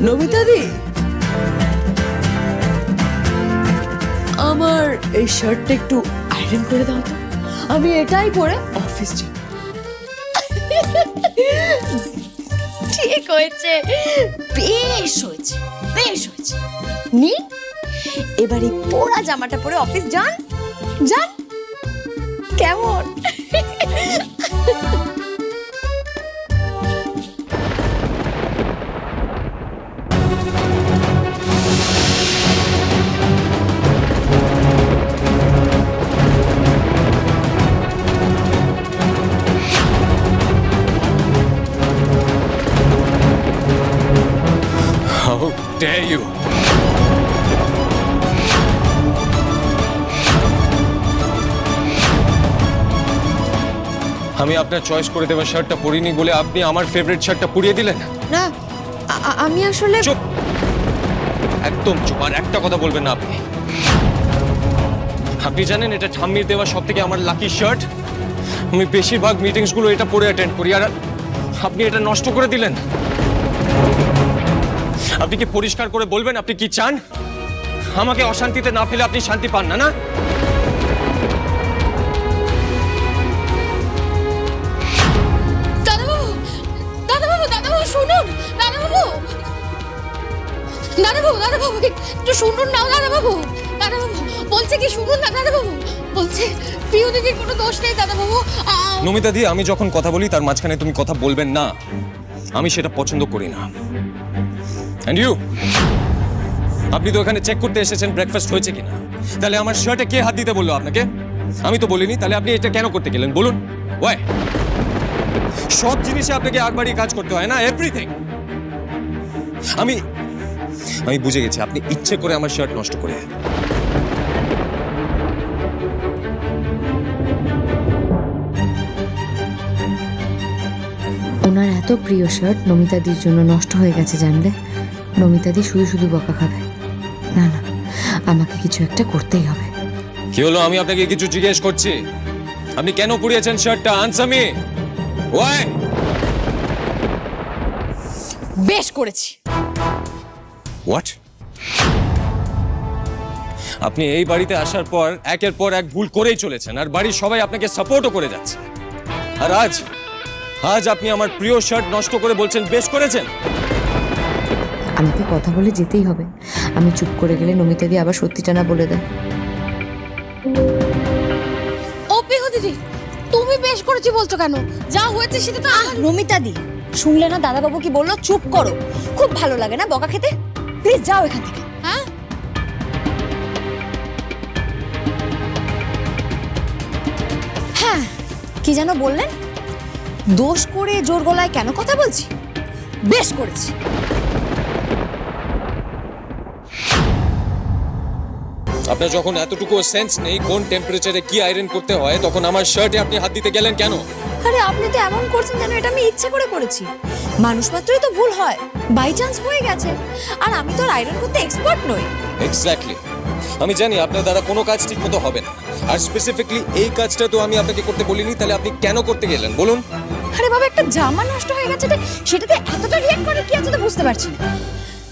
নমিতা দি, আমার এই শার্টটা একটু আয়রন করে দাও তো, আমি এটাই পরে অফিস যাব। ঠিক হয়েছে, বেশ হয়েছে, বেশ হয়েছে। নি এবার এই পোড়া জামাটা পরে অফিস যান, যান। কেমন? How dare you? আমি আপনার চয়েস করে দেওয়া শার্টটা পরিনি বলে আপনি আমার ফেভারিট শার্টটা পরিয়ে দিলেন। না, আমি আসলে চুপ, একদম চুপ, আর একটা কথা বলবেন না আপনি। আপনি জানেন এটা ঠাম্মির দেওয়া সব থেকে আমার লাকি শার্ট। আমি বেশিরভাগ মিটিংসগুলো এটা পরে অ্যাটেন্ড করি, আর আপনি এটা নষ্ট করে দিলেন। আপনি কি পরিষ্কার করে বলবেন আপনি কি চান? আমাকে অশান্তিতে না ফেলে আপনি শান্তি পান না, না? দাদাবাবু, দাদাবাবু, দাদাবাবু শুনুন, দাদাবাবু, দাদাবাবু, দাদাবাবু একটু শুনুন না, দাদাবাবু, দাদাবাবু বলছে কি শুনুন না, দাদাবাবু বলছে প্রিয় দিদির কোনো দোষ নেই দাদাবাবু। নমিতা দি, আমি যখন কথা বলি তার মাঝখানে তুমি কথা বলবেন না, আমি সেটা পছন্দ করি না। এন্ড ইউ, আপনি তো এখানে চেক করতে এসেছেন ব্রেকফাস্ট হয়েছে কিনা। তাহলে আমার শার্টে কে হাত দিতে বললো আপনাকে? আমি তো বলিনি। তাহলে আপনি এটা কেন করতে গেলেন বলুন? ওয়াই? সব জিনিসে আপনাকে আগ বাড়িয়ে কাজ করতে হয় না, এভরিথিং। আমি বুঝে গেছি আপনি ইচ্ছে করে আমার শার্ট নষ্ট করে। ওনার এত প্রিয় শার্ট নমিতাদির জন্য নষ্ট হয়ে গেছে জানলে নমিতাদি শুধু শুধু বকা খাবে। না না, আমাকে কিছু একটা করতেই হবে। কি হলো? আমি আপনাকে কিছু জিজ্ঞেস করছি, আপনি কেন পরিয়েছেন শার্টটা? Answer me. ওয়াই? বেশ করেছি। হোয়াট? আপনি এই বাড়িতে আসার পর একের পর এক ভুল করেই চলেছেন, আর বাড়ির সবাই আপনাকে সাপোর্টও করে যাচ্ছে। আর আজ আপনি আমার প্রিয় শার্ট নষ্ট করে বলছেন বেশ করেছেন। আমাকে কথা বলে যেতেই হবে। আমি চুপ করে গেলে নমিতাদি আবার সত্যিটা না বলে দেয়। ও পিহু দিদি, তুমি বেশ করেছি বলছো কেন? যা হয়েছে সেটা তো নমিতাদি, শুনলে না দাদাবাবু কি বললো? চুপ করো। খুব ভালো লাগে না বকা খেতে? প্লিজ যাও এখান থেকে। হ্যাঁ, হ্যাঁ, কি যেন বললেন? দোষ করে জোর গলায় কেন কথা বলছি? বেশ করেছি। আপনার যখন এতটুকু সেন্স নেই কোন টেম্পারেচারে কি আয়রন করতে হয়, তখন আমার শার্টে আপনি হাত দিতে গেলেন কেন? আরে আপনি তো এমন করছেন যেন এটা আমি ইচ্ছে করে করেছি। মানুষ মাত্রই তো ভুল হয়, বাই চান্স হয়ে গেছে। আর আমি তো আয়রন করতে এক্সপার্ট নই। এক্স্যাক্টলি, আমি জানি আপনার দ্বারা কোনো কাজ ঠিক মতো হবে না। আর স্পেসিফিকলি এই কাজটা তো আমি আপনাকে করতে বলিনি, তাহলে আপনি কেন করতে গেলেন বলুন? আরে বাবা, একটা জামা নষ্ট হয়ে গেছে, সেটাতে এতটা রিঅ্যাক্ট করার কি আছে তো বুঝতে পারছি না।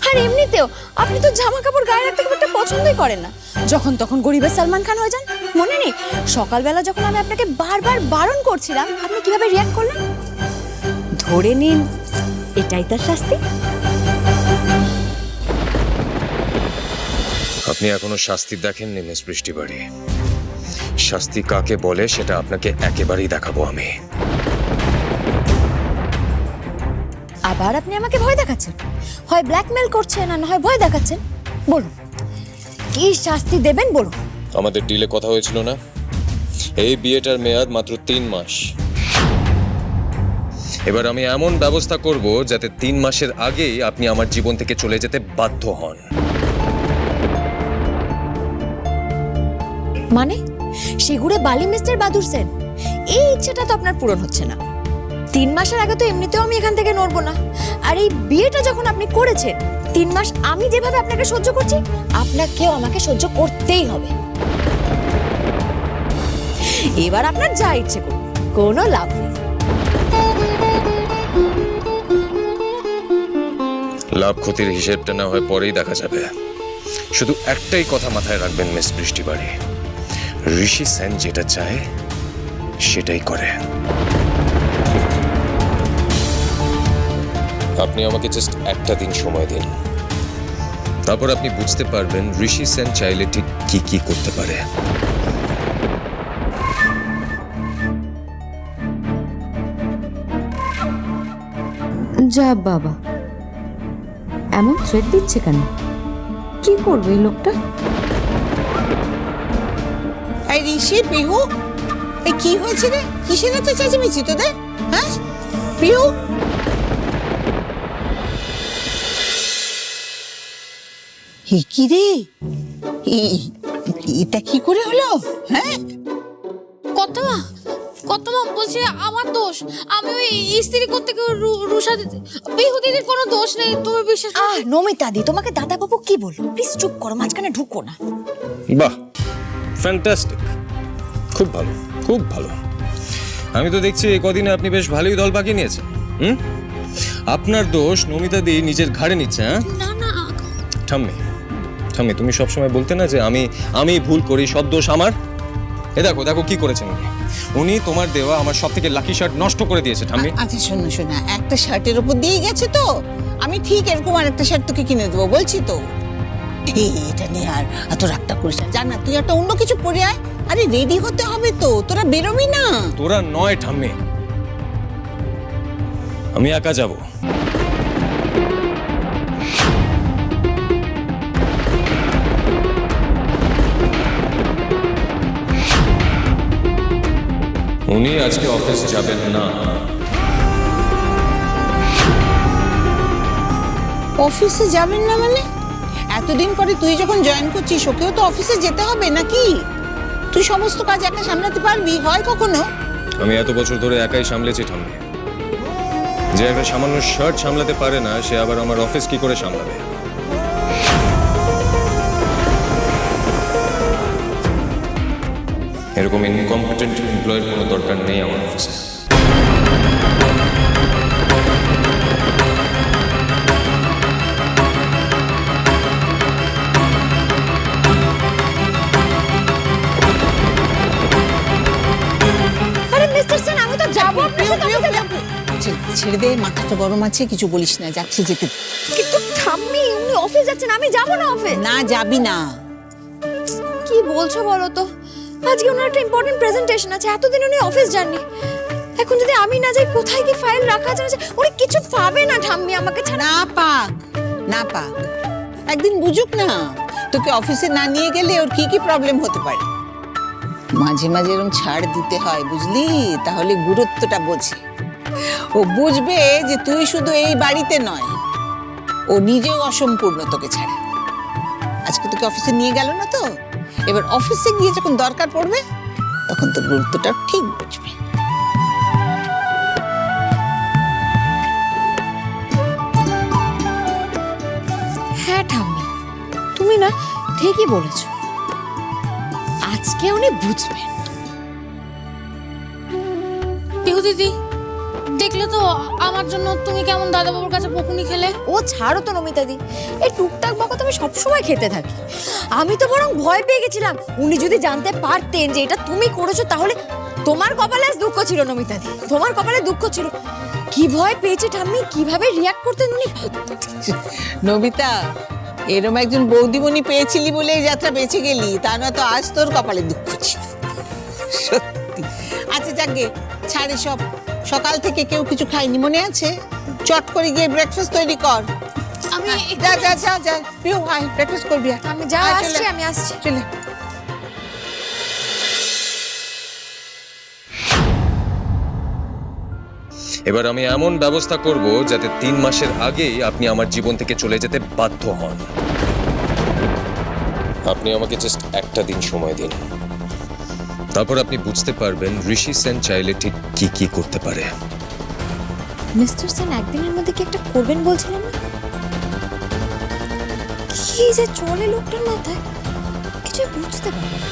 আর এমনিতেও আপনি তো জামা কাপড় গায়ে রাখতে খুব একটা পছন্দই করেন না। যখন তখন গরিবের সালমান খান হয়ে যান। মনে নেই সকালবেলা যখন আমি আপনাকে বারবার বারণ করছিলাম, আপনি কিভাবে রিঅ্যাক্ট করলেন? ধরে নিন এটাই তার শাস্তি। আপনি এখনো শাস্তি দেখেননি মিস বৃষ্টিবাড়ি। শাস্তি কাকে বলে সেটা আপনাকে একেবারেই দেখাবো আমি। আবার আপনি আমাকে ভয় দেখাচ্ছেন, হয় ব্ল্যাকমেল করছেন আর না হয় ভয় দেখাচ্ছেন। বলুন কি শাস্তি দেবেন বলুন। আমাদের ডিলে কথা হয়েছিল না, এই বিয়েটার মেয়াদ মাত্র 3 মাস। এবার আমি এমন ব্যবস্থা করব যাতে 3 মাসের আগেই আপনি আমার জীবন থেকে চলে যেতে বাধ্য হন। মানে সেগুড়ে বালি মিস্টার বাদুর সেন, এই ইচ্ছেটা তো আপনার পূরণ হচ্ছে না। 3 মাসের আগে তো এমনিতেও আমি এখান থেকে নড়বো না। আর এই বিয়েটা যখন আপনি করেছেন, 3 মাস আমি যেভাবে আপনাকে সহ্য করছি, আপনাকেও আমাকে সহ্য করতেই হবে। এবার আপনার যা ইচ্ছে করুন, কোনো লাভ নেই। লাভ ক্ষতির হিসেবটা না হয় পরেই দেখা যাবে। শুধু একটাই কথা মাথায় রাখবেন মিস বৃষ্টি বাড়ি, ঋষি সেন যেটা চায় সেটাই করে। আপনি আমাকে জাস্ট একটা দিন সময় দিন, তারপর আপনি বুঝতে পারবেন ঋষি সেন চাইলে ঠিক কি কি করতে পারে। যা বাবা, এমন থ্রেট দিচ্ছে কেন? কি করবে এই লোকটা? এই ঋষি, পিহু, এই কি হয়েছে রে? কিসের এত চেঁচামেচি তোদের? হ্যাঁ পিহু, কি রে? এটা কি করে হলো? হ্যাঁ কর্তামা, কর্তামা বলছি আমার দোষ। আমি ওই ইস্ত্রি করতে গিয়ে রুষা পিহু দিদির কোনো দোষ নেই, তুমি বিশ্বাস করো? নমিতা দি, তোমাকে দাদা বাবু কি বললো? প্লিজ চুপ করো, মাঝখানে ঢুকো না। বাহ, ফ্যান্টাস্টিক, খুব ভালো, খুব ভালো। আমি তো দেখছি এই কদিনে আপনি বেশ ভালোই দল পাকিয়ে নিয়েছেন। আপনার দোষ নমিতা দি নিজের ঘাড়ে নিচ্ছে। হ্যাঁ না না ঠাম্মি, ঠাম্মি তুমি সবসময় বলতে না যে আমি ভুল করি, সব দোষ আমার। এ দেখো দেখো কি করেছেন উনি তোমার দেওয়া আমার সব থেকে লাকি শার্ট নষ্ট করে দিয়েছে ঠাম্মি। আচ্ছা শোনো শোনা, একটা শার্টের উপর দিয়ে গেছে তো, আমি ঠিক এরকম আর একটা শার্ট তোকে কিনে দেবো বলছি তো। এটা নিয়ে আর এত রাগটা করিস না, জানা তুই একটা অন্য কিছু পরে আয়। আরে রেডি হতে হবে তো, তোরা বেরোবি না? তোরা নয় ঠাম্মি, আমি একা যাব। উনি আজকে অফিস যাবেন না। অফিসে যাবেন না মানে? এতদিন পরে তুই যখন জয়েন করছিস, ওকেও তো অফিসে যেতে হবে নাকি? তুই সমস্ত কাজ একা সামলাতে পারবি? হয় কখনো? আমি এত বছর ধরে একাই সামলেছি ঠাম্মি। যে একটা সামান্য শার্ট সামলাতে পারে না, সে আবার আমার অফিস কি করে সামলাবে? এরকম ইনকম্পিটেন্ট এমপ্লয়ের কোনো দরকার নেই আমার অফিসে। আরে মিস্টার সেন, আমি তো যাবো আপনার সাথে অফিসে যাবো। ছেড়ে দে, মাথাটা গরম আছে, কিছু বলিস না, যাচ্ছি যেতে। কিন্তু ঠাম্মি, উনি অফিস যাচ্ছেন, আমি যাবো না অফিস। না যাবি না। কি বলছো বলো তো? আজকে ওনার একটা ইম্পর্টেন্ট প্রেজেন্টেশন আছে, এতদিন উনি অফিস যাননি। এখন যদি আমি না যাই, কোথায় কি ফাইল রাখা আছে? উনি কিছু পাবে না ঠাম্মি আমাকে ছাড়া। না পাক, না পাক, একদিন বুঝুক না। তোকে অফিসে না নিয়ে গেলে ওর কি কি প্রবলেম হতে পারে। মাঝে মাঝে এরকম ছাড় দিতে হয়, বুঝলি? তাহলে গুরুত্বটা বোঝে। ও বুঝবে যে তুই শুধু এই বাড়িতে নয়, ও নিজেও অসম্পূর্ণ তোকে ছাড়া। আজকে তোকে অফিসে নিয়ে গেল না তো, এবার অফিসে গিয়ে যখন দরকার পড়বে তখন তোর গুরুত্বটা ঠিক বুঝবে। হ্যাঁ ঠাম্মি, তুমি না ঠিকই বলেছো, আজকে উনি বুঝবেন। পিহু দিদি, দেখলে তো আমার জন্য তুমি কেমন দাদাবাবুর কাছে বকুনি খেলে। ও ছাড়ো তো নমিতা দি, এই টুকটাক বকা তো আমি সবসময় খেতে থাকি। আমি তো বরং ভয় পেয়ে গেছিলাম, উনি যদি জানতে পারতেন যে এটা তুমি করেছো, তাহলে তোমার কপালে আজ দুঃখ ছিল নমিতা দি, তোমার কপালে দুঃখ ছিল। কি ভয় পেয়েছে ঠাম্মি, কিভাবে রিয়াক্ট করতেন উনি। নবিতা, এরম একজন বৌদিমণি পেয়েছিলি বলে এই যাত্রা বেঁচে গেলি, তা না তো আজ তোর কপালে দুঃখ ছিল। সত্যি। আচ্ছা যাকে ছাড়ে সব, সকাল থেকে কেউ কিছু খায়নি মনে আছে? চট করে গিয়ে ব্রেকফাস্ট তৈরি কর। আমি যা যা যা যা, পিউ আয় ব্রেকফাস্ট করবি। আমি যা আসছি, আমি আসছি। চলে। এবার আমি এমন ব্যবস্থা করব যাতে 3 মাসের আগেই আপনি আমার জীবন থেকে চলে যেতে বাধ্য হন। আপনি আমাকে জাস্ট একটা দিন সময় দিন, তারপর আপনি বুঝতে পারবেন ঋষি সেন চাইলে ঠিক কি কি করতে পারে। মিস্টার সেন একদিনের মধ্যে কি একটা করবেন বলছিলেন না? কি যে চলে লোকটার মাথায়, কিছু বুঝতে পারি না।